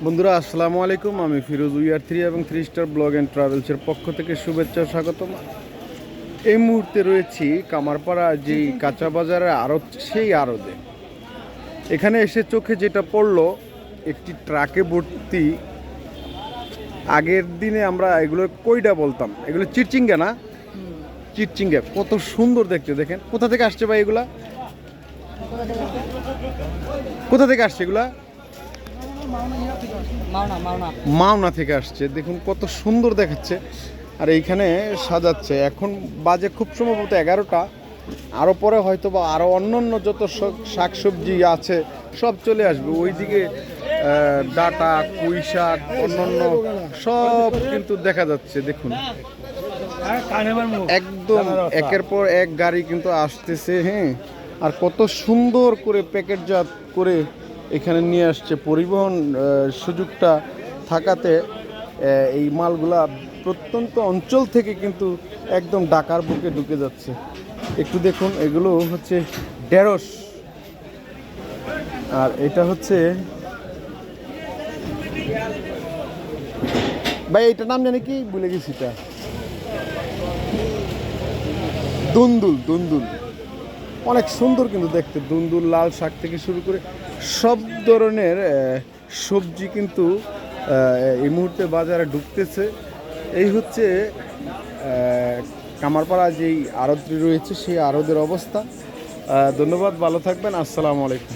বন্ধুরা আসসালামু আলাইকুম। আমি ফিরোজ উইয়ার 3 এবং 3 স্টার ব্লগ অ্যান্ড ট্রাভেলসের পক্ষ থেকে শুভেচ্ছা স্বাগতম। এই মুহূর্তে রয়েছি কামারপাড়া যেই কাঁচা বাজারের আড়ত, সেই আড়তে। এখানে এসে চোখে যেটা পড়লো, একটি ট্রাকে ভর্তি। আগের দিনে আমরা এগুলো কইডা বলতাম, এগুলো চিরচিঙ্গা না, চিরচিঙ্গা। কত সুন্দর দেখতে, দেখেন। কোথা থেকে আসছে ভাই এগুলা? কোথা থেকে আসছে এগুলা? মাওনা থেকে আসছে। দেখুন কত সুন্দর দেখাচ্ছে। আর এইখানে সাজাচ্ছে। এখন বাজে খুব সম্ভবত 11টা। আরও পরে হয়তো বা আরও অন্যান্য যত শাকসবজি আছে সব চলে আসবে ওইদিকে। ডাটা, পুঁই শাক, অন্যান্য সব কিন্তু দেখা যাচ্ছে। দেখুন একদম একের পর এক গাড়ি কিন্তু আসতেছে। হ্যাঁ, আর কত সুন্দর করে প্যাকেটজাত করে এখানে নিয়ে আসছে। পরিবহন সুযোগটা থাকাতে এই মালগুলা প্রত্যন্ত অঞ্চল থেকে কিন্তু একদম ঢাকার বুকে ঢুকে যাচ্ছে। একটু দেখুন, এগুলো হচ্ছে ঢেঁড়স, আর এটা হচ্ছে ভাই এইটার নাম জানি কি, ভুলে গেছি। এটা দুন্দুল। দুন্দুল অনেক সুন্দর কিন্তু দেখতে। দুন্দুল, লাল শাক থেকে শুরু করে সব ধরনের সবজি কিন্তু এই মুহূর্তে বাজারে ঢুকতেছে। এই হচ্ছে কামারপাড়া যেই আড়তটি রয়েছে সেই আড়তের অবস্থা। ধন্যবাদ, ভালো থাকবেন। আসসালামু আলাইকুম।